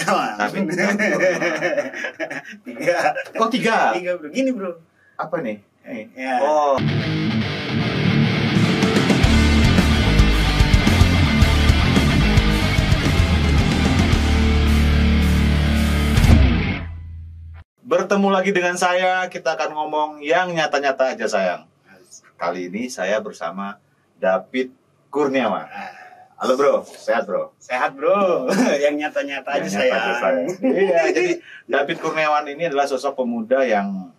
Tapi tiga. Oh, tiga. Tiga bro, gini bro. Apa nih? Ya. Oh. Bertemu lagi dengan saya, kita akan ngomong yang nyata-nyata aja sayang. Kali ini saya bersama David Kurniawan. Halo bro, sehat bro? Sehat bro, yang nyata-nyata aja sayang. Iya, jadi David Kurniawan ini adalah sosok pemuda yang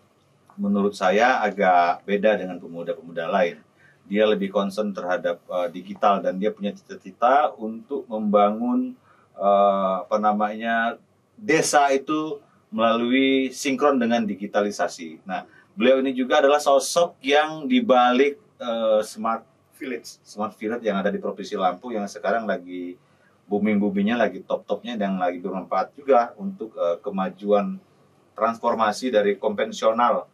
menurut saya agak beda dengan pemuda-pemuda lain. Dia lebih concern terhadap digital dan dia punya cita-cita untuk membangun desa itu melalui sinkron dengan digitalisasi. Nah, beliau ini juga adalah sosok yang dibalik Smart Village yang ada di Provinsi Lampung yang sekarang lagi booming-boomingnya, lagi top-topnya dan lagi bermanfaat juga untuk kemajuan transformasi dari konvensional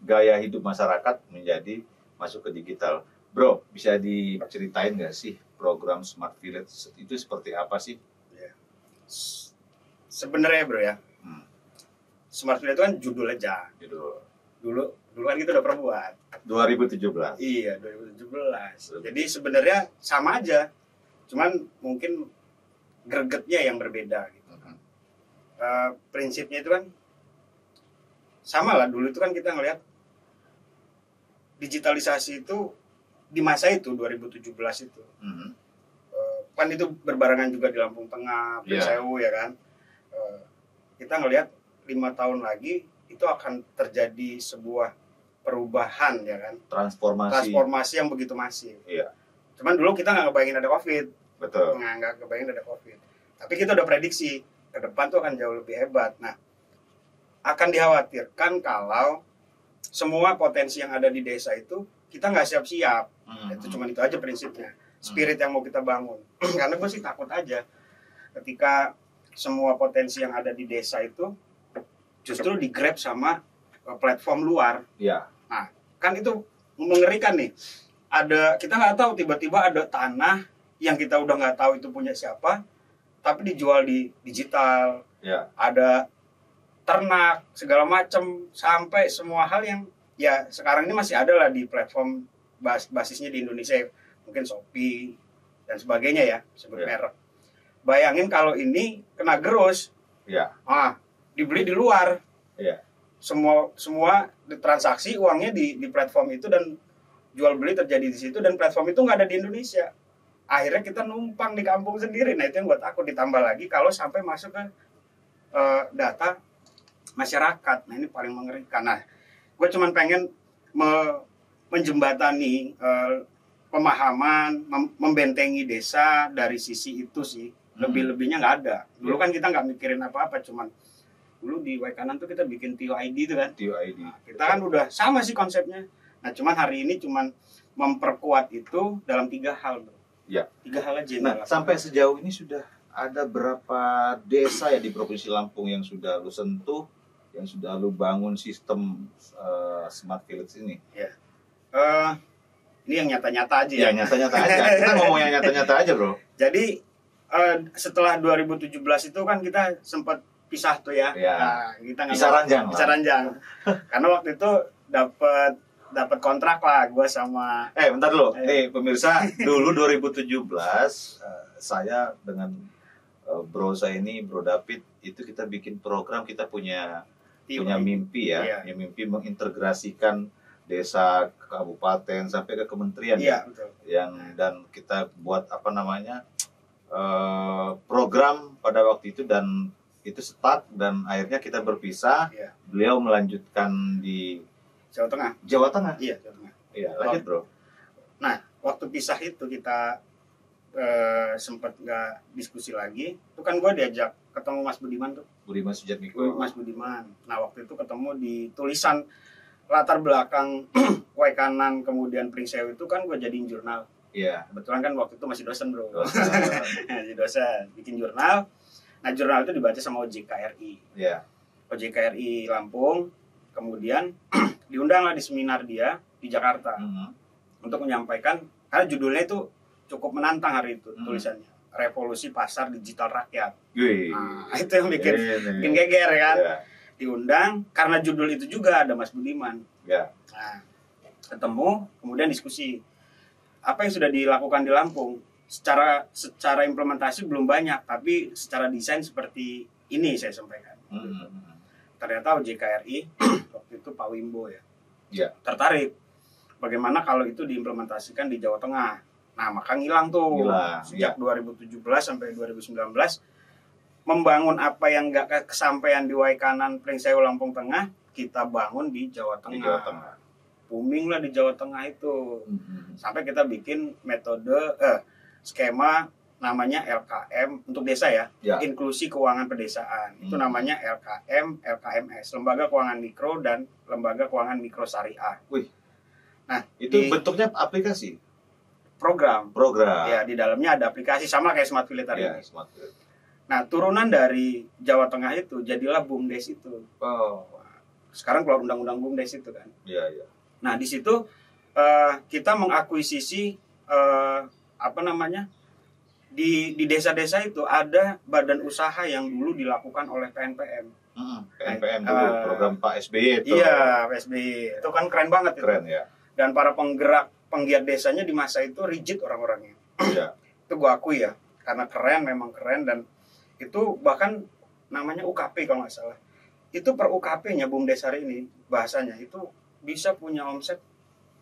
gaya hidup masyarakat menjadi masuk ke digital. Bro, bisa diceritain nggak sih program Smart Village itu seperti apa sih? Sebenarnya bro ya, Smart Village itu kan judul aja. Dulu kan kita udah pernah buat. 2017. Iya, 2017. Jadi sebenarnya sama aja, cuman mungkin gregetnya yang berbeda gitu. Prinsipnya itu kan sama lah. Dulu itu kan kita ngelihat digitalisasi itu di masa itu 2017 itu. Kan itu berbarengan juga di Lampung Tengah, Prisewu ya kan. Kita ngelihat 5 tahun lagi itu akan terjadi sebuah perubahan ya kan, transformasi yang begitu masif. Iya. Cuman dulu kita nggak ngebayangin ada COVID. Betul. Nggak ngebayangin ada COVID. Tapi kita udah prediksi ke depan tuh akan jauh lebih hebat. Nah, akan dikhawatirkan kalau semua potensi yang ada di desa itu kita nggak siap-siap. Itu cuman itu aja prinsipnya. Spirit yang mau kita bangun. Karena gue sih takut aja ketika semua potensi yang ada di desa itu justru di-grab sama platform luar. Iya. Nah, kan itu mengerikan nih. Kita nggak tahu, tiba-tiba ada tanah yang kita udah nggak tahu itu punya siapa, tapi dijual di digital. Iya. Ada ternak, segala macam, sampai semua hal yang ya sekarang ini masih ada lah di platform basisnya di Indonesia. Mungkin Shopee dan sebagainya ya, sebut merek. Bayangin kalau ini kena gerus, dibeli di luar, semua transaksi uangnya di platform itu dan jual beli terjadi di situ dan platform itu nggak ada di Indonesia. Akhirnya kita numpang di kampung sendiri. Nah itu yang gue takut, ditambah lagi kalau sampai masuk ke data masyarakat. Nah ini paling mengerikan. Nah gue cuman pengen menjembatani pemahaman, membentengi desa dari sisi itu sih. Lebih-lebihnya nggak ada. Dulu kan kita nggak mikirin apa-apa, cuman dulu di Waikanan tuh kita bikin TIOID itu kan. TIOID. Kita kan udah sama sih konsepnya. Nah cuman hari ini cuman memperkuat itu dalam 3 hal bro. Ya. 3 hal aja. Nah sampai sejauh ini sudah ada berapa desa ya di Provinsi Lampung yang sudah lu sentuh, yang sudah lu bangun sistem Smart Village ini? Ya. Ini yang nyata-nyata aja ya. Nyata-nyata aja. Kita ngomong yang nyata-nyata aja bro. Jadi setelah 2017 itu kan kita sempat pisah tuh ya. Nah, kita pisah ranjang. Karena waktu itu dapat kontrak lah gue sama. Bentar dulu. Pemirsa, dulu 2017 saya dengan bro saya ini, Bro David, itu kita bikin program, kita punya mimpi ya. Punya mimpi mengintegrasikan desa, ke kabupaten sampai ke kementerian. Iya, betul. Dan kita buat program pada waktu itu dan itu start dan akhirnya kita berpisah. Beliau melanjutkan di Jawa Tengah. Jawa Tengah. Iya, Jawa Tengah. Iya, lanjut bro. Nah, waktu pisah itu kita sempat nggak diskusi lagi. Itu kan gue diajak ketemu Mas Budiman tuh. Budiman Sujatmiko. Mas Budiman. Nah, waktu itu ketemu di tulisan latar belakang Waikanan kemudian Prisewu itu kan gue jadiin jurnal. Iya. Kebetulan kan waktu itu masih dosen bro. Jadi dosen, bikin jurnal. Nah jurnal itu dibaca sama OJK RI. Iya. OJK RI Lampung. Kemudian diundang lah di seminar dia di Jakarta untuk menyampaikan, karena judulnya itu cukup menantang hari itu tulisannya. revolusi pasar digital rakyat. Wih. Nah, itu yang bikin geger kan. Ya. Diundang karena judul itu juga ada Mas Budiman. Ya. Nah, ketemu, kemudian diskusi. Apa yang sudah dilakukan di Lampung? Secara implementasi belum banyak, tapi secara desain seperti ini saya sampaikan. Ternyata OJKRI waktu itu Pak Wimbo ya, tertarik. Bagaimana kalau itu diimplementasikan di Jawa Tengah? Nah, maka ngilang tuh sejak 2017 sampai 2019 membangun apa yang nggak kesampaian di Waikanan, Pringsewu, Lampung Tengah, kita bangun di Jawa Tengah. Di Jawa Tengah. Booming lah di Jawa Tengah itu. Sampai kita bikin metode skema namanya LKM untuk desa ya, inklusi keuangan pedesaan. Itu namanya LKM, LKMS, Lembaga Keuangan Mikro dan Lembaga Keuangan Mikro Syariah. Wih. Nah, itu bentuknya aplikasi. Program. Ya, di dalamnya ada aplikasi sama kayak Smart Village tadi. Ya, Smart Village. Nah, turunan dari Jawa Tengah itu jadilah BUMDes itu. Sekarang keluar undang-undang BUMDes itu kan. Iya. Nah, di situ kita mengakuisisi di desa-desa itu ada badan usaha yang dulu dilakukan oleh PNPM. PNPM dulu, program Pak SBY itu. Iya, Pak SBY. Itu kan keren banget. Keren itu. Ya. Dan para penggiat desanya di masa itu rigid orang-orangnya. Iya. Itu gue akui ya, karena keren, memang keren. Dan itu bahkan namanya UKP kalau nggak salah. Itu per UKP-nya BUMDes hari ini, bahasanya itu bisa punya omset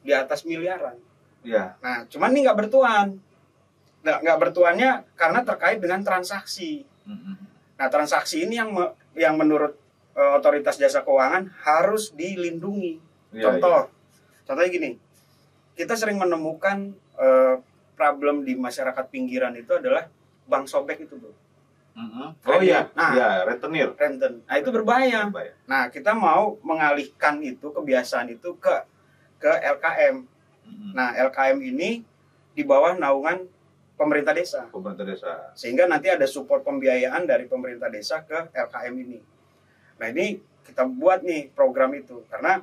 di atas miliaran. Iya. Nah, cuman ini nggak bertuan. Nggak bertuannya karena terkait dengan transaksi. Nah, transaksi ini yang menurut otoritas jasa keuangan harus dilindungi. Contohnya gini, kita sering menemukan problem di masyarakat pinggiran itu adalah bank sobek itu, bro. Oh iya, rentenir. Nah, itu berbahaya. Nah, kita mau mengalihkan itu kebiasaan itu ke LKM. Nah, LKM ini di bawah naungan pemerintah desa. Sehingga nanti ada support pembiayaan dari pemerintah desa ke LKM ini. Nah, ini kita buat nih program itu karena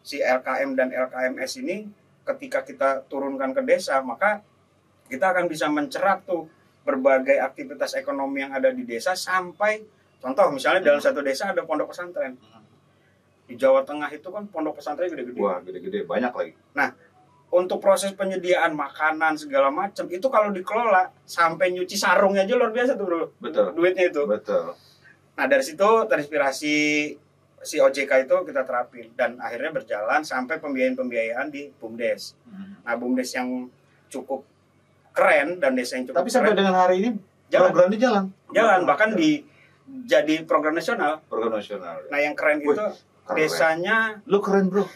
si LKM dan LKMS ini ketika kita turunkan ke desa, maka kita akan bisa mencerap tuh berbagai aktivitas ekonomi yang ada di desa sampai contoh misalnya dalam satu desa ada pondok pesantren. Di Jawa Tengah itu kan pondok pesantren gede-gede. Wah, gede-gede, banyak lagi. Nah, untuk proses penyediaan makanan segala macam itu kalau dikelola sampai nyuci sarungnya aja luar biasa tuh, bro. Betul. Duitnya itu. Betul. Nah, dari situ terinspirasi si OJK itu kita terapin dan akhirnya berjalan sampai pembiayaan di BUMDes. Nah, BUMDes yang cukup keren dan desa yang cukup Tapi sampai dengan hari ini program ini jalan bahkan jadi program nasional. Nah, yang keren itu desanya lu keren, bro.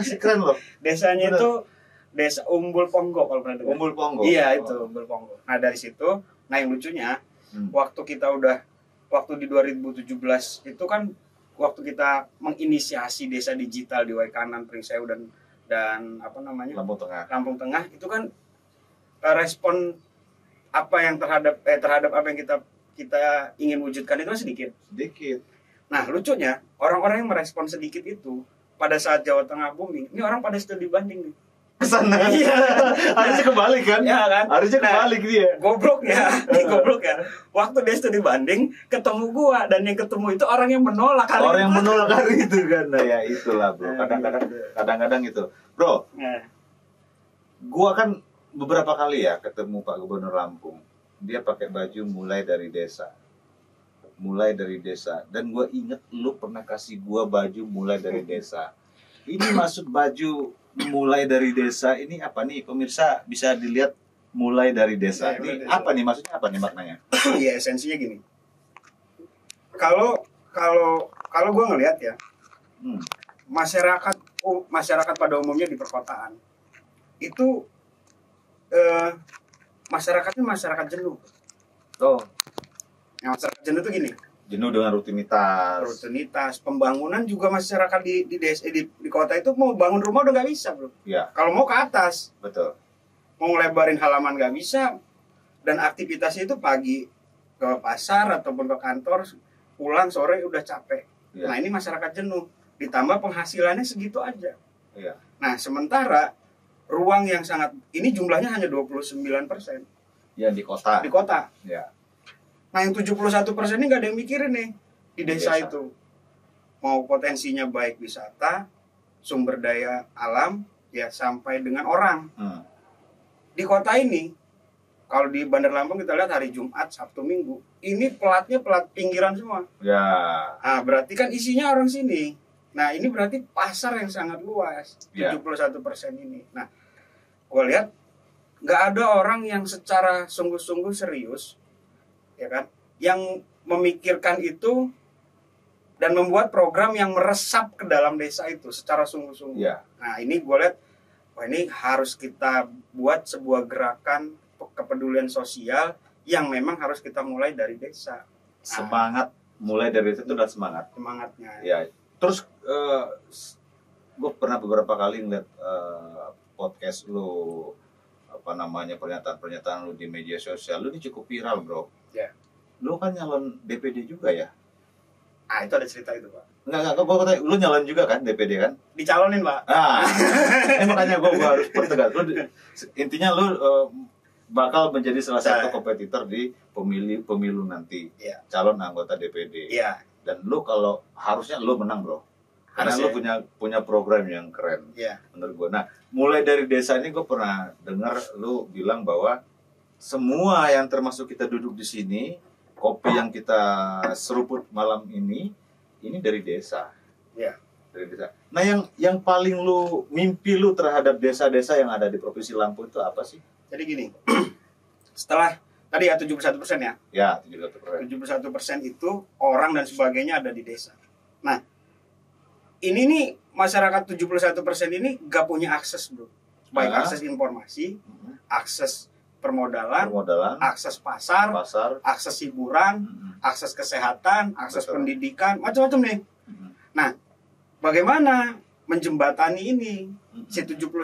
Si keren loh. Desanya itu Desa Umbul Ponggo kalau pernah dengar. Umbul Ponggo. Iya, itu Umbul Ponggo. Nah, dari situ, yang lucunya waktu di 2017 itu kan waktu kita menginisiasi desa digital di Waikanan, Pringsewu dan Lampung Tengah itu kan respon apa yang terhadap apa yang kita ingin wujudkan itu kan sedikit. Nah, lucunya orang-orang yang merespon sedikit itu pada saat Jawa Tengah booming, ini orang pada studi banding nih. Kesana. Iya. Harusnya kebalik kan? Ya kan? Harusnya kebalik dia. Goblok ya. Waktu dia studi banding ketemu gua dan yang ketemu itu orang yang menolak hari Orang yang menolak hari itu kan. Nah, ya itulah, bro. Kadang-kadang itu. Bro. Gua kan beberapa kali ya ketemu Pak Gubernur Lampung. Dia pakai baju mulai dari desa. Dan gua inget lu pernah kasih gua baju mulai dari desa. Ini maksud baju mulai dari desa ini apa nih, pemirsa bisa dilihat mulai dari desa ini apa nih, maksudnya apa nih maknanya? Iya, esensinya gini. Kalau gue ngelihat ya, masyarakat pada umumnya di perkotaan itu masyarakatnya masyarakat jenuh. Masyarakat jenuh itu gini. Jenuh dengan rutinitas, pembangunan juga masyarakat di desa di kota itu mau bangun rumah udah nggak bisa, bro. Ya. Kalau mau ke atas, betul. Mau ngelebarin halaman nggak bisa, dan aktivitasnya itu pagi ke pasar ataupun ke kantor, pulang sore udah capek. Ya. Nah, ini masyarakat jenuh, ditambah penghasilannya segitu aja. Ya. Nah, sementara ruang yang sangat ini jumlahnya hanya 29%. Yang di kota. Di kota. Ya. Nah yang 71% ini nggak ada yang mikirin nih di desa itu. Mau potensinya baik wisata, sumber daya alam, ya sampai dengan orang. Di kota ini, kalau di Bandar Lampung kita lihat hari Jumat, Sabtu, Minggu, ini pelatnya pelat pinggiran semua. Ya. Nah, berarti kan isinya orang sini. Nah, ini berarti pasar yang sangat luas, 71% ini. Nah, gue lihat nggak ada orang yang secara sungguh-sungguh serius, ya kan, yang memikirkan itu dan membuat program yang meresap ke dalam desa itu secara sungguh-sungguh. Ya. Nah, ini gue lihat, wah ini harus kita buat sebuah gerakan kepedulian sosial yang memang harus kita mulai dari desa. Semangat mulai dari itu udah semangat. Semangatnya. Ya. Terus gue pernah beberapa kali ngeliat podcast lu, apa namanya, pernyataan-pernyataan lu di media sosial. Lu ini cukup viral, bro. Ya. Lu kan nyalon DPD juga ya? Ah, itu ada cerita itu, Pak. Enggak, gue kata lu nyalon juga kan DPD kan? Dicalonin, Pak. Ini makanya gue harus pertegas. Intinya lu bakal menjadi salah satu kompetitor di pemilu nanti. Ya. Calon anggota DPD. Iya. Dan lu kalau harusnya lu menang, bro. Karena lu punya program yang keren. Iya. Menurut gue. Nah, mulai dari desa ini gue pernah dengar lu bilang bahwa semua yang termasuk kita duduk di sini, kopi yang kita seruput malam ini dari desa. Iya. Dari desa. Nah, yang paling lu mimpi lu terhadap desa-desa yang ada di Provinsi Lampung itu apa sih? Jadi gini. Setelah tadi ya 71% ya. Ya, 71%. 71% itu orang dan sebagainya ada di desa. Nah, ini nih masyarakat 71% ini gak punya akses, bro. Baik akses informasi, akses permodalan, akses pasar, akses hiburan, akses kesehatan, akses pendidikan, macam-macam nih. Nah, bagaimana menjembatani ini, si 71%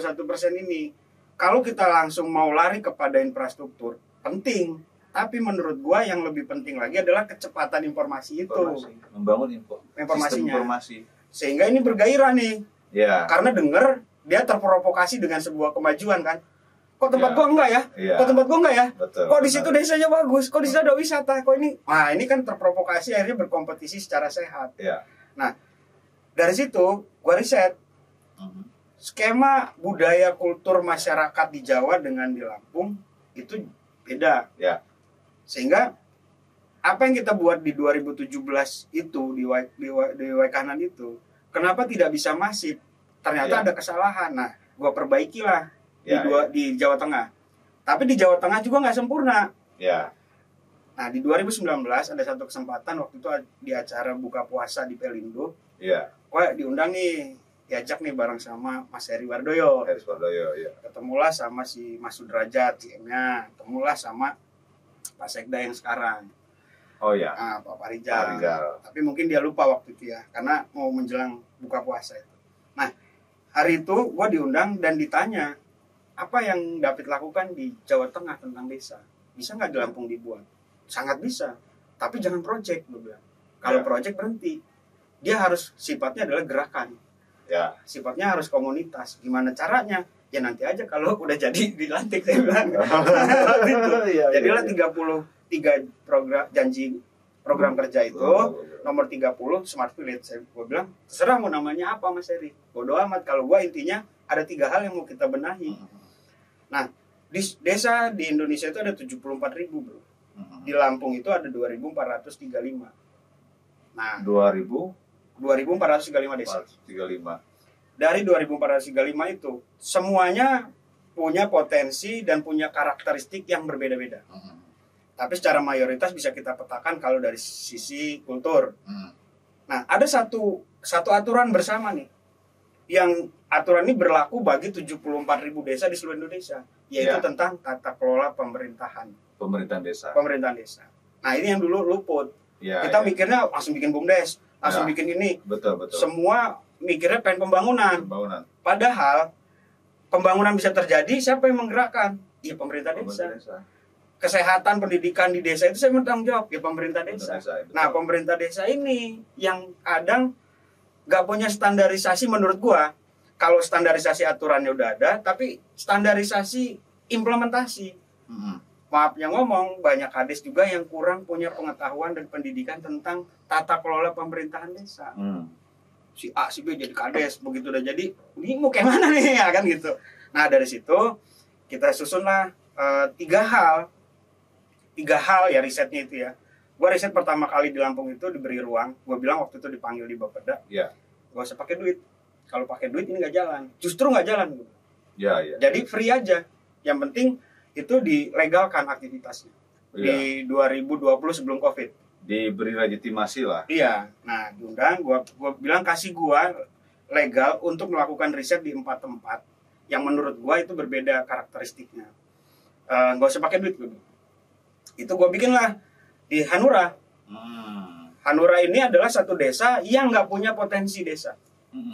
ini? Kalau kita langsung mau lari kepada infrastruktur, penting. Tapi menurut gua yang lebih penting lagi adalah kecepatan informasi itu. Membangun informasinya. Informasi. Sehingga ini bergairah nih. Ya. Karena denger dia terprovokasi dengan sebuah kemajuan kan. Kok tempat gua enggak ya? Kok tempat gua enggak ya? Betul, kok di situ desanya bagus? Kok di situ ada wisata? Kok ini? Nah, ini kan terprovokasi akhirnya berkompetisi secara sehat. Ya. Nah, dari situ gua riset. Skema budaya kultur masyarakat di Jawa dengan di Lampung itu beda. Ya. Sehingga apa yang kita buat di 2017 itu di Waikanan itu, kenapa tidak bisa masif? Ternyata ada kesalahan. Nah, gua perbaikilah di Jawa Tengah. Tapi di Jawa Tengah juga nggak sempurna. Ya. Nah, di 2019 ada satu kesempatan waktu itu di acara buka puasa di Pelindo. Iya. Wah, diundang nih, diajak nih bareng sama Mas Heri Wardoyo. Iya. Ketemulah sama si Mas Sudrajat, CM-nya. Ketemulah sama Pak Sekda yang sekarang. Oh ya. Nah, Pak Parijal. Tapi mungkin dia lupa waktu itu ya, karena mau menjelang buka puasa itu. Nah, hari itu gue diundang dan ditanya, apa yang David lakukan di Jawa Tengah tentang desa? Bisa nggak di Lampung dibuat? Sangat bisa. Tapi jangan project, gue bilang. Kalau project berhenti. Dia harus sifatnya adalah gerakan. Ya. Sifatnya harus komunitas. Gimana caranya? Ya nanti aja kalau udah jadi dilantik, saya bilang. Jadilah 33 program kerja itu. Nomor 30 Smart Village. Gue bilang, terserah mau namanya apa Mas Heri. Bodo amat. Kalau gue intinya ada 3 hal yang mau kita benahi. Nah, di desa di Indonesia itu ada 74.000, bro. Di Lampung itu ada 2.435. Nah, 2.435 desa. 35. Dari 2.435 itu, semuanya punya potensi dan punya karakteristik yang berbeda-beda. Tapi secara mayoritas bisa kita petakan kalau dari sisi kultur. Nah, ada satu aturan bersama nih. Yang aturan ini berlaku bagi 74.000 desa di seluruh Indonesia. Yaitu tentang tata kelola pemerintahan. Pemerintahan desa. Nah, ini yang dulu luput. Kita mikirnya langsung bikin BUMDes, langsung bikin ini. Betul. Semua mikirnya pengen pembangunan. Padahal pembangunan bisa terjadi, siapa yang menggerakkan? Ya pemerintah desa. Kesehatan, pendidikan di desa itu saya bertanggung jawab, ya pemerintah desa. Nah, pemerintah desa ini yang kadang nggak punya standarisasi menurut gua. Kalau standarisasi aturannya udah ada, tapi standarisasi implementasi. maafnya ngomong, banyak kades juga yang kurang punya pengetahuan dan pendidikan tentang tata kelola pemerintahan desa. Si A, si B jadi kades, begitu udah jadi, ini mau kayak mana nih ya kan gitu. Nah dari situ kita susunlah 3 hal ya risetnya itu ya. Gue riset pertama kali di Lampung itu diberi ruang, gue bilang waktu itu dipanggil di Bapeda, Ya. gak usah pakai duit. Kalau pakai duit ini nggak jalan, justru nggak jalan. Ya, ya. Jadi free aja, yang penting itu dilegalkan aktivitasnya. Di 2020 sebelum COVID. Diberi legitimasi lah. Iya, nah diundang, gua bilang kasih gua legal untuk melakukan riset di 4 tempat yang menurut gua itu berbeda karakteristiknya. Nggak usah pakai duit gua. Itu gua bikin lah di Hanura. Hanura ini adalah satu desa yang nggak punya potensi desa.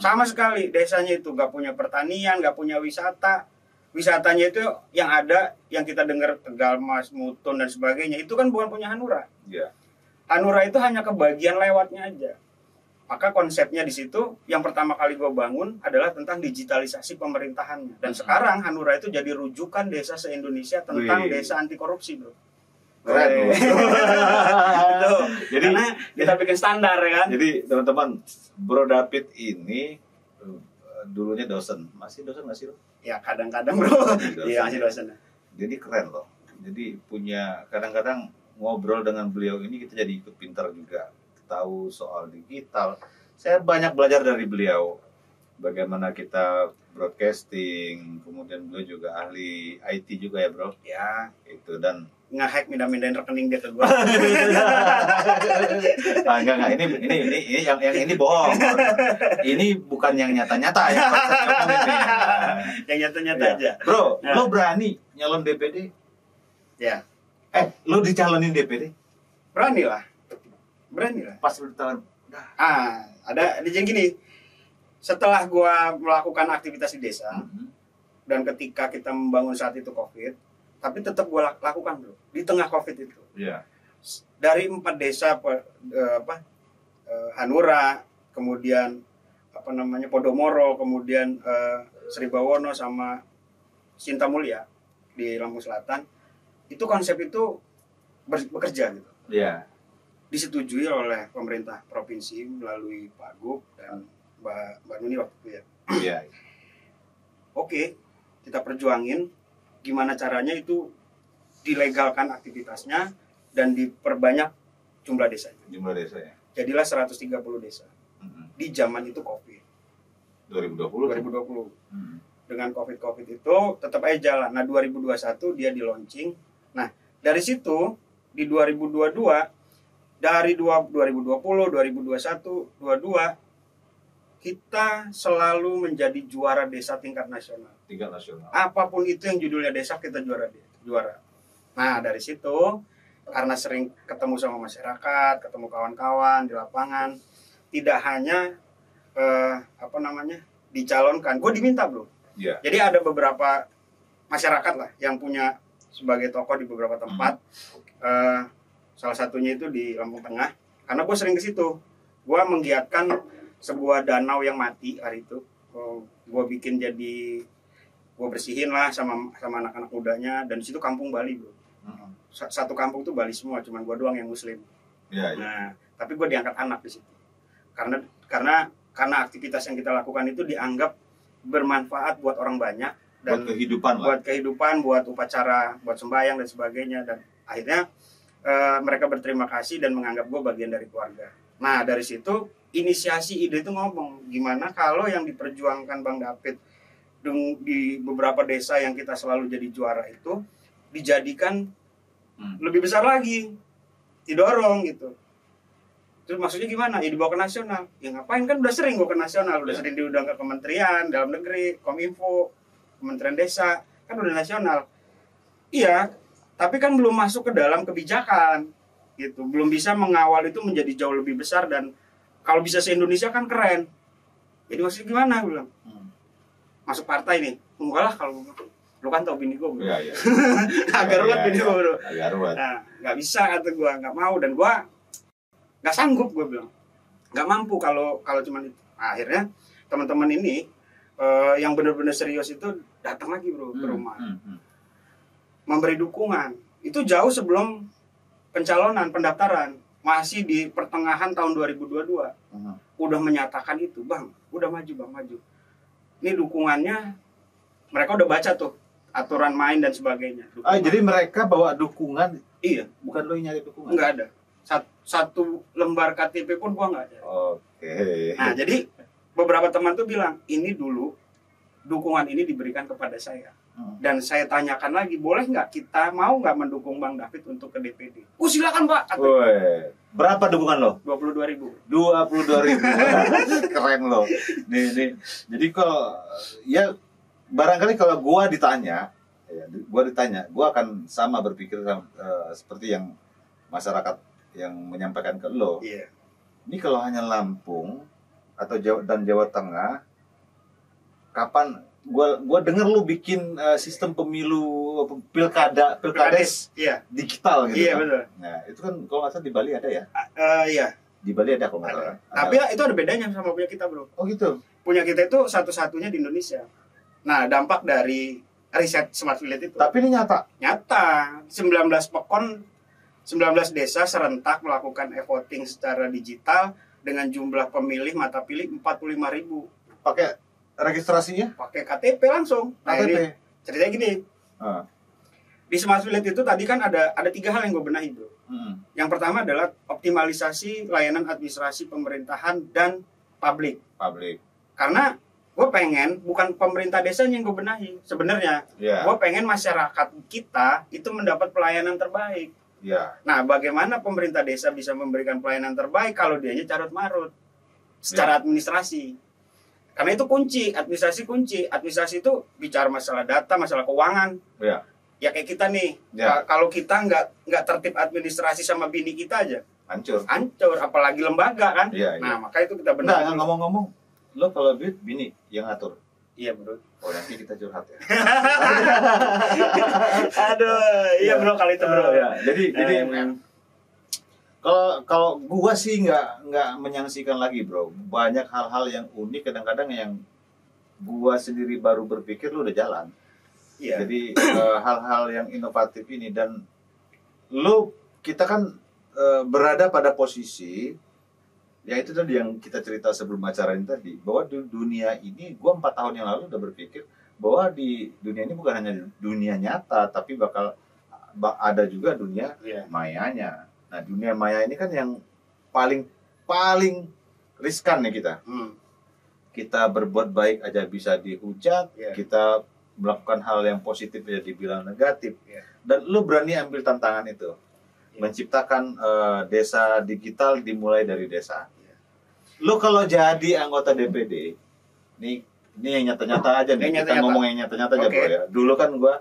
Sama sekali desanya itu nggak punya pertanian, nggak punya wisata. Wisatanya itu yang ada, yang kita dengar Tegal Mas, Mutun dan sebagainya, itu kan bukan punya Hanura. Ya. Hanura itu hanya kebagian lewatnya aja. Maka konsepnya di situ yang pertama kali gue bangun adalah tentang digitalisasi pemerintahannya. Dan sekarang Hanura itu jadi rujukan desa se-Indonesia tentang desa anti korupsi, bro. Keren, bro. Gitu. Jadi karena kita bikin standar ya kan. Jadi teman-teman, Bro David ini dulunya dosen. Masih dosen nggak sih lo? Ya kadang-kadang bro. Iya masih dosen. Jadi keren loh. Jadi punya kadang-kadang ngobrol dengan beliau ini kita jadi ikut pintar juga. Tahu soal digital. Saya banyak belajar dari beliau. Bagaimana kita broadcasting, kemudian beliau juga ahli IT juga ya bro. Ya. Itu dan nge-hack mindahin rekening dia ke gua. Enggak, ini yang ini bohong. Ini bukan yang nyata-nyata ya. Yang nyata-nyata ya. aja. Bro, lo berani nyalon DPD? Ya. Lo dicalonin DPD? Berani lah. Pas lo ditahan. Ada jadi gini. Setelah gua melakukan aktivitas di desa dan ketika kita membangun saat itu COVID, tapi tetap gue lakukan bro di tengah COVID itu. Yeah. Dari 4 desa Hanura, kemudian Podomoro, kemudian Sribawono sama Sintamulya di Lampung Selatan, itu konsep itu bekerja gitu. Yeah. Disetujui oleh pemerintah provinsi melalui Pak Gub dan Mbak Nuni waktu itu ya. Yeah. Oke, kita perjuangin gimana caranya itu dilegalkan aktivitasnya dan diperbanyak jumlah desanya. Jadilah 130 desa. Di zaman itu Covid. 2020. Dengan Covid itu tetap aja jalan. Nah, 2021 dia di launching. Nah, dari situ di 2022 dari 2020, 2021, 22 kita selalu menjadi juara desa tingkat nasional. Apapun itu yang judulnya desa kita juara. Nah dari situ karena sering ketemu sama masyarakat, ketemu kawan-kawan di lapangan, tidak hanya dicalonkan, gue diminta bro. Yeah. Jadi ada beberapa masyarakat lah yang punya sebagai tokoh di beberapa tempat. Salah satunya itu di Lampung Tengah. Karena gue sering ke situ, gue menggiatkan sebuah danau yang mati hari itu. Gue bikin jadi, gue bersihin lah sama anak-anak mudanya, dan di situ kampung Bali bro. Satu kampung tuh Bali semua, cuman gue doang yang Muslim. Nah, tapi gue diangkat anak di situ. Karena aktivitas yang kita lakukan itu dianggap bermanfaat buat orang banyak dan buat kehidupan, buat upacara, buat sembahyang dan sebagainya, dan akhirnya mereka berterima kasih dan menganggap gue bagian dari keluarga. Nah dari situ inisiasi ide itu ngomong gimana kalau yang diperjuangkan Bang David di beberapa desa yang kita selalu jadi juara itu dijadikan lebih besar lagi, didorong gitu. Terus maksudnya gimana? Ya dibawa ke nasional. Ya ngapain, kan udah sering gue ke nasional, udah sering diundang ke Kementerian Dalam Negeri, Kominfo, Kementerian Desa, kan udah nasional. Iya, tapi kan belum masuk ke dalam kebijakan gitu. Belum bisa mengawal itu menjadi jauh lebih besar, dan kalau bisa se-Indonesia kan keren. Jadi maksudnya gimana gue bilang? Masuk partai nih. Enggak lah, kalau lu kan tau bini gue. Iya. Agak ruwet bini gue bro. Agak ruwet. Nah, gak bisa kata gue, gak mau, dan gue gak sanggup, gue bilang gak mampu kalau cuman itu. Nah, akhirnya teman-teman ini yang benar-benar serius itu datang lagi bro ke rumah, memberi dukungan. itu jauh sebelum pencalonan pendaftaran, masih di pertengahan tahun 2022 udah menyatakan itu, bang, udah maju bang, maju. Ini dukungannya, mereka udah baca tuh aturan main dan sebagainya. Jadi mereka bawa dukungan? Iya. Bukan lo yang nyari dukungan? Nggak ada. Satu lembar KTP pun gua nggak ada. Oke. Nah, jadi beberapa teman tuh bilang, ini dulu dukungan ini diberikan kepada saya. Dan saya tanyakan lagi, boleh nggak kita mau nggak mendukung Bang David untuk ke DPD? Silakan Pak. Berapa dukungan lo? 22.000. 22.000. Keren lo. Nih. Jadi kalau ya barangkali kalau gua ditanya, gua akan sama berpikir seperti yang masyarakat yang menyampaikan ke lo. Iya. Ini kalau hanya Lampung atau Jawa Tengah, kapan gua dengar lu bikin sistem pemilu pilkades digital gitu. Iya, kan? betul. Nah, itu kan kalau nggak salah di Bali ada ya? Iya. Di Bali ada kalau nggak salah. Tapi itu ada bedanya sama punya kita, Bro. Oh gitu. Punya kita itu satu-satunya di Indonesia. Nah, dampak dari riset Smart Village itu. Tapi ini nyata. 19 pekon, 19 desa serentak melakukan e-voting secara digital dengan jumlah pemilih mata pilih 45.000. Pakai registrasinya? Pakai KTP langsung. Nah, KTP. ini ceritanya gini. Di Smart Village itu tadi kan ada 3 hal yang gue benahi, Bro. Yang pertama adalah optimalisasi layanan administrasi pemerintahan dan publik. Karena gue pengen bukan pemerintah desanya yang gue benahi sebenarnya. Gue pengen masyarakat kita itu mendapat pelayanan terbaik. Nah, bagaimana pemerintah desa bisa memberikan pelayanan terbaik kalau dianya carut marut secara administrasi? Karena itu kunci, administrasi kunci. Administrasi itu bicara masalah data, masalah keuangan. Ya kayak kita nih, kalau kita nggak tertib administrasi sama bini kita aja, hancur. Apalagi lembaga kan. Nah, maka itu kita benar. Nah, ngomong-ngomong, lo kalau duit bini yang ngatur. Iya, Bro. Nanti kita curhat ya. Aduh, iya Bro, kali itu Bro. Jadi kalau gua sih nggak menyangsikan lagi, Bro. Banyak hal-hal yang unik, kadang-kadang yang gua sendiri baru berpikir lu udah jalan. Jadi hal-hal yang inovatif ini, dan kita kan berada pada posisi ya itu tadi yang kita cerita sebelum acara ini tadi, bahwa di dunia ini, gua 4 tahun yang lalu udah berpikir bahwa di dunia ini bukan hanya dunia nyata, tapi bakal ada juga dunia mayanya. Nah, dunia maya ini kan yang paling riskan nih kita. Kita berbuat baik aja bisa dihujat, kita melakukan hal yang positif aja dibilang negatif. Dan lu berani ambil tantangan itu, menciptakan desa digital dimulai dari desa. Lu kalau jadi anggota DPD, ini yang nyata-nyata aja nih, kita ngomong yang nyata-nyata aja, Bro ya. Dulu kan gua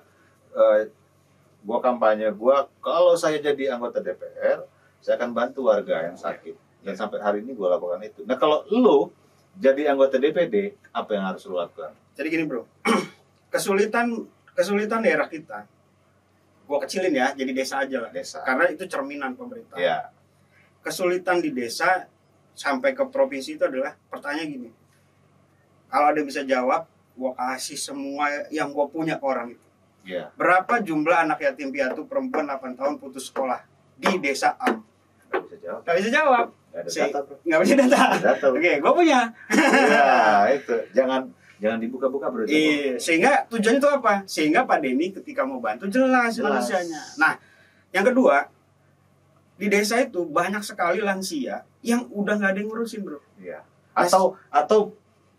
kampanye, kalau saya jadi anggota DPR, saya akan bantu warga yang sakit. Dan sampai hari ini gua lakukan itu. Nah, kalau lu jadi anggota DPD, apa yang harus lu lakukan? Jadi gini, Bro. kesulitan daerah kita, gua kecilin ya, jadi desa aja lah. Karena itu cerminan pemerintah. Kesulitan di desa sampai ke provinsi itu adalah pertanyaan gini. Kalau ada bisa jawab, gua kasih semua yang gua punya ke orang itu. Berapa jumlah anak yatim piatu perempuan 8 tahun putus sekolah di desa A? Gak bisa jawab. Gak bisa data. Oke, gua punya. Itu jangan dibuka-buka, Bro. Sehingga tujuannya itu apa? Sehingga Pak Denny ketika mau bantu jelas manusianya. Nah, yang kedua, di desa itu banyak sekali lansia yang udah nggak ada yang ngurusin, Bro. Atau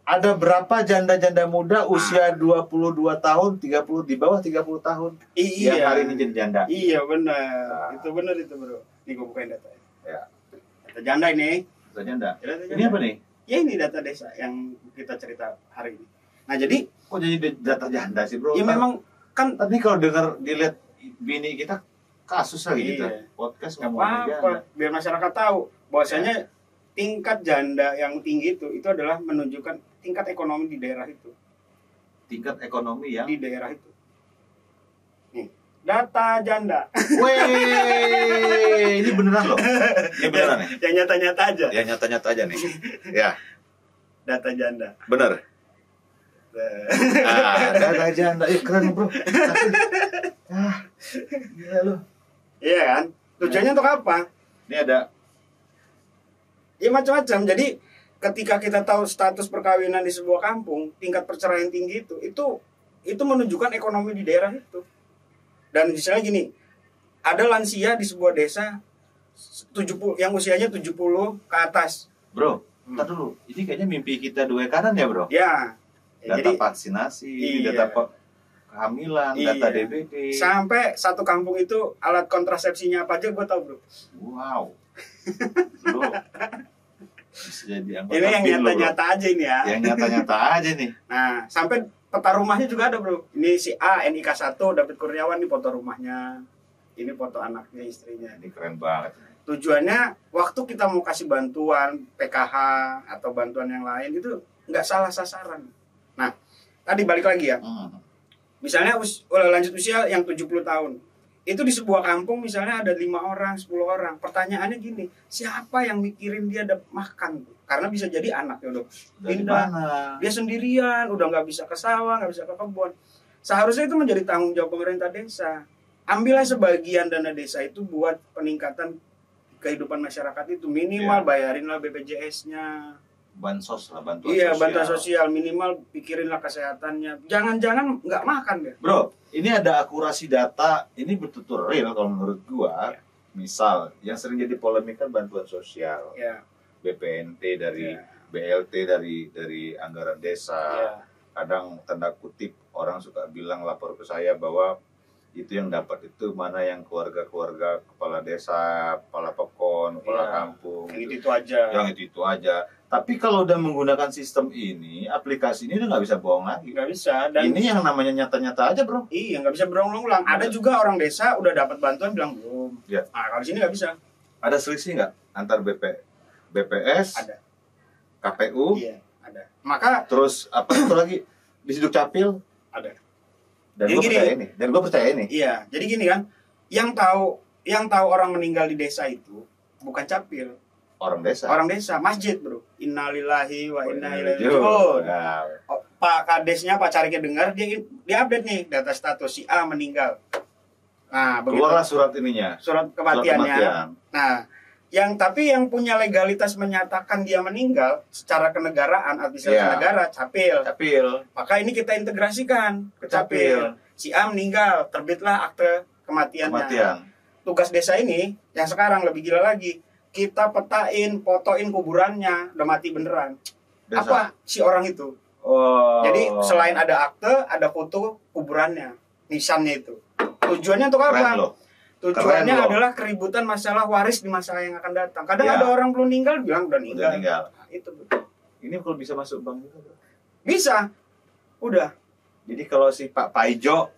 ada berapa janda-janda muda usia 22 tahun, 30 di bawah 30 tahun yang hari ini jadi janda. Iya, benar. Itu benar itu, Bro. Nih gue bukain data. Data janda ini. Data janda. Ini apa nih? Ya ini data desa yang kita cerita hari ini. Nah, jadi kok jadi data janda sih, Bro? Ya memang kan tadi kalau dilihat bini kita kasus lagi gitu. Podcast nggak mau apa, biar masyarakat tahu bahwasanya tingkat janda yang tinggi itu adalah menunjukkan tingkat ekonomi di daerah itu. Tingkat ekonomi yang di daerah itu. Nih, data janda. Ini beneran loh. Ini beneran nih. Yang nyata-nyata aja. Yang nyata-nyata aja nih. Ya. Data janda. Bener. Data janda. Keren, Bro. Gila lu. Iya kan? Tujuannya untuk apa? Ini ada Ya macam-macam. Jadi ketika kita tahu status perkawinan di sebuah kampung, tingkat perceraian tinggi itu menunjukkan ekonomi di daerah itu. Dan misalnya gini, ada lansia di sebuah desa 70 yang usianya 70 ke atas. bro, ntar dulu. Ini kayaknya mimpi kita dua kanan ya bro. Ya. Data Jadi vaksinasi, iya. data kehamilan, data Iya. DBD. sampai satu kampung itu alat kontrasepsinya apa aja gue tahu bro. Wow. Bro, bisa jadi anggota Ini yang PIN lo, bro. nyata-nyata aja ini ya. Yang nyata-nyata aja nih. Nah, sampai peta rumahnya juga ada bro. Ini si A, NIK 1, David Kurniawan, ini foto rumahnya. Ini foto anaknya, istrinya. Ini keren banget. Tujuannya, waktu kita mau kasih bantuan, PKH, atau bantuan yang lain, itu nggak salah sasaran. Nah, tadi balik lagi ya. Misalnya lanjut usia yang 70 tahun. Itu di sebuah kampung misalnya ada 5 orang, 10 orang. Pertanyaannya gini, siapa yang mikirin dia ada makan? Karena bisa jadi anaknya udah Dari pindah. mana? Dia sendirian, udah nggak bisa ke sawah, nggak bisa ke kebun. Seharusnya itu menjadi tanggung jawab pemerintah desa. Ambillah sebagian dana desa itu buat peningkatan kehidupan masyarakat itu. Minimal Iya. bayarinlah BPJS-nya. Bansos lah, bantuan Iya, sosial. bantuan sosial. Minimal pikirinlah kesehatannya. Jangan-jangan nggak makan deh. Bro, ini ada akurasi data. Ini betul-betul real kalau menurut gua. Iya. Misal, yang sering jadi polemik kan bantuan sosial. Ya, BPNT dari ya, BLT dari anggaran desa. ya. Kadang tanda kutip orang suka bilang lapor ke saya bahwa itu yang dapat itu mana yang keluarga-keluarga kepala desa, kepala pekon, kepala Iya. kampung. Yang gitu. itu aja. Yang itu aja. Tapi kalau udah menggunakan sistem ini, aplikasi ini udah nggak bisa bohong lagi. Nggak bisa. Dan Ini yang namanya nyata-nyata aja, bro. iya, nggak bisa berulang-ulang. Ada juga orang desa udah dapat bantuan bilang belum. Iya. Nah, kalau di sini nggak bisa. Ada selisih nggak antar BPS, Ada. KPU, Iya, ada. Maka terus apa itu lagi di Siduk Capil? ada. Dan Jadi gue gini. percaya ini. Dan gue percaya ini. Iya, jadi gini kan, yang tahu orang meninggal di desa itu bukan capil, Orang desa. orang desa, masjid bro. Innalillahi wa inna ilaihi Jujur. raji'un. Nah, Oh, Pak Kadesnya, Pak Cariknya dengar, dia update nih data status si A meninggal. Nah, begitu. keluarlah surat ininya. Surat Surat kematiannya. kematian. Nah, tapi yang punya legalitas menyatakan dia meninggal secara kenegaraan, administrasi Iya. negara, capil. Capil. Maka ini kita integrasikan ke Capil. capil. Si A meninggal, terbitlah akte kematiannya. Kematian. Tugas desa ini yang sekarang lebih gila lagi, kita petain, fotoin kuburannya, udah mati beneran. Desa. Apa si orang itu? Oh. Jadi selain ada akte, ada foto kuburannya, nisannya itu. Tujuannya untuk Keren apa? loh. Tujuannya Keren loh. adalah keributan masalah waris di masa yang akan datang. Kadang Ya. ada orang belum meninggal bilang udah Udah meninggal. meninggal. Nah, itu betul. Ini kalau bisa masuk bank juga, bro. Bisa. Udah. Jadi kalau si Pak Paijo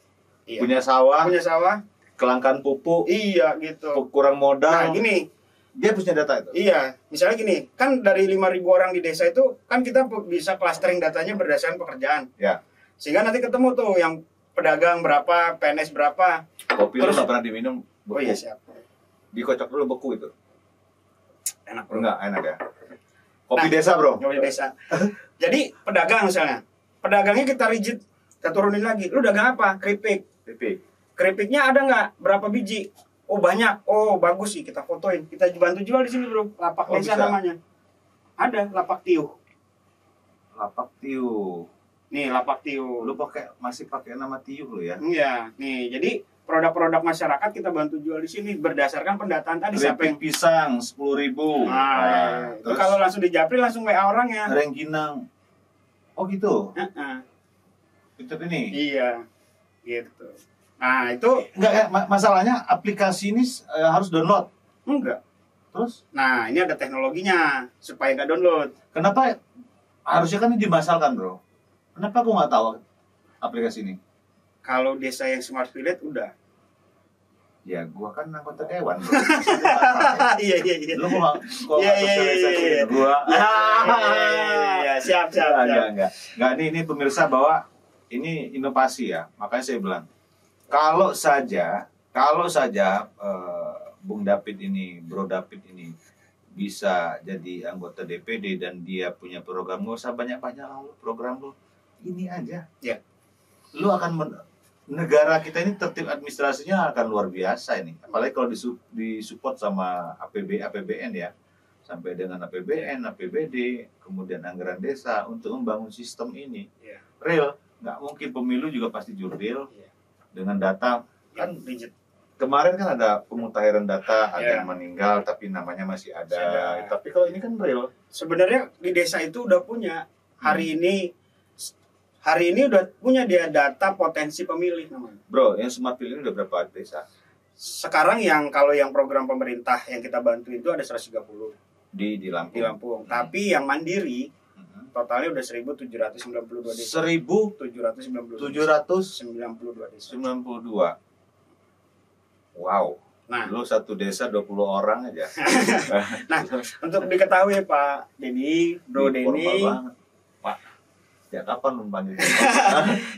Iya. punya sawah, Punya sawah? kelangkaan pupuk, Iya gitu. kurang modal, Nah, gini. dia punya data itu. Iya, misalnya gini, kan dari 5.000 orang di desa itu kan kita bisa clustering datanya berdasarkan pekerjaan. Ya. Sehingga nanti ketemu tuh yang pedagang berapa, PNS berapa. Kopi lu Terus- nggak pernah diminum beku. Oh iya siap. Dikocok dulu beku itu. Enak bro. Enggak, enak ya. Kopi Nah, desa, bro. Nggak punya desa. Jadi pedagang misalnya, pedagangnya kita rigid, kita turunin lagi. Lu dagang apa? Keripik. Tipik. Keripiknya ada nggak? Berapa biji? Oh banyak. Oh bagus sih, kita fotoin. Kita bantu jual di sini bro. Lapak Oh, desa bisa. namanya. Ada lapak tiuh. Lapak tiu. Nih lapak tiuh. Lu masih pakai nama tiu lu ya. Iya, nih jadi produk-produk masyarakat kita bantu jual di sini berdasarkan pendataan tadi siapa yang Keripik pisang 10.000. nah, itu kalau langsung di Japri langsung WA orangnya. rengginang. Oh gitu. Heeh. Itu ini. Iya, gitu. Nah itu Enggak ya, masalahnya aplikasi ini harus download. enggak. Terus Nah ini ada teknologinya supaya nggak download. kenapa harusnya kan ini dimasalkan, bro? Kenapa gua nggak tahu aplikasi ini? Kalau desa yang smart village udah. Ya, gua kan anggota dewan, bro. Masa gua nggak tahu? Iya iya iya. Lu mau kok Iya, iya, sosialisasiin iya. gua? Iya, siap siap. Enggak. Enggak, ini pemirsa bahwa ini inovasi ya. Makanya saya bilang, kalau saja Bung David ini, Bro David ini bisa jadi anggota DPD dan dia punya program, nggak usah banyak-banyak lah lu program lu. Ini aja. Ya. Lu akan negara kita ini tertib administrasinya akan luar biasa ini. Apalagi kalau disupport sama APBN ya. Sampai dengan APBN, APBD, kemudian anggaran desa untuk membangun sistem ini. Iya. Real, nggak mungkin pemilu juga pasti jurdil Iya. dengan data. Kan rigid. Kemarin kan ada pemutahiran data, ada Iya. yang meninggal tapi namanya masih ada. Masih ada. Tapi kalau ini kan real. Sebenarnya di desa itu udah punya hari ini udah punya dia data potensi pemilih namanya. Bro, yang Smart Field ini udah berapa desa? Sekarang kalau yang program pemerintah yang kita bantu itu ada 130 Di Lampung. di Lampung. Tapi yang mandiri totalnya udah 1.792 desa. 792 desa. 1.792. Wow. Nah, Lu satu desa 20 orang aja. Nah, untuk diketahui Pak Denny, Bro Ini formal Denny, banget. Pak, ya kapan lu panggil?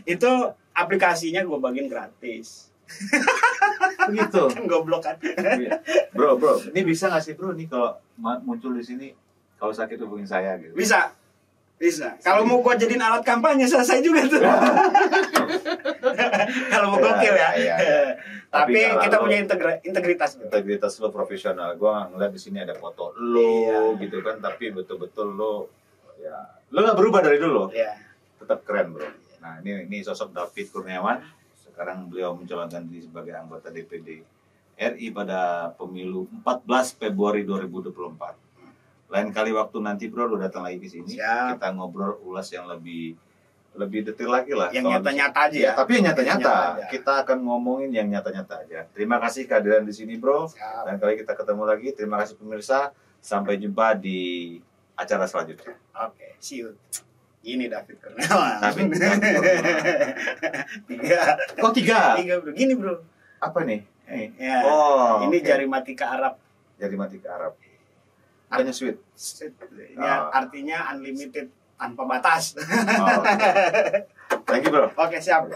itu aplikasinya gue bagiin gratis. Begitu. Kan goblok kan. Bro, ini bisa nggak sih bro nih kalau muncul di sini kalau sakit hubungin saya gitu. Bisa. Kalau mau gue jadiin alat kampanye selesai juga tuh. Kalau mau gokil ya. Iya. Tapi Tapi kita kalau- punya integritas. Bro. Integritas lo profesional. Gua ngeliat di sini ada foto lo Iya. gitu kan, tapi betul-betul lo ya lo nggak berubah dari dulu. Iya. Tetap keren bro. Nah ini sosok David Kurniawan. Sekarang beliau mencalonkan diri sebagai anggota DPD RI pada pemilu 14 Februari 2024. Lain kali waktu nanti bro lo datang lagi ke sini, Siap. kita ngobrol ulas yang lebih detail lagi lah. Yang Soal- nyata-nyata aja Ya, ya. tapi yang nyata-nyata. Yang nyata aja. Kita akan ngomongin yang nyata-nyata aja. Terima kasih kehadiran di sini bro. Siap. Lain kali kita ketemu lagi. Terima kasih pemirsa. Sampai jumpa di acara selanjutnya. Oke, see you. Gini David Kurniawan. David Tiga. Kok tiga? Bro. Gini bro. Apa nih? Ya. Oh, Ini oke. jari mati ke Arab. Jari mati ke Arab. Adanya sweet. Ini artinya unlimited tanpa batas. Oh, oke. Thank you bro. Oke, siap.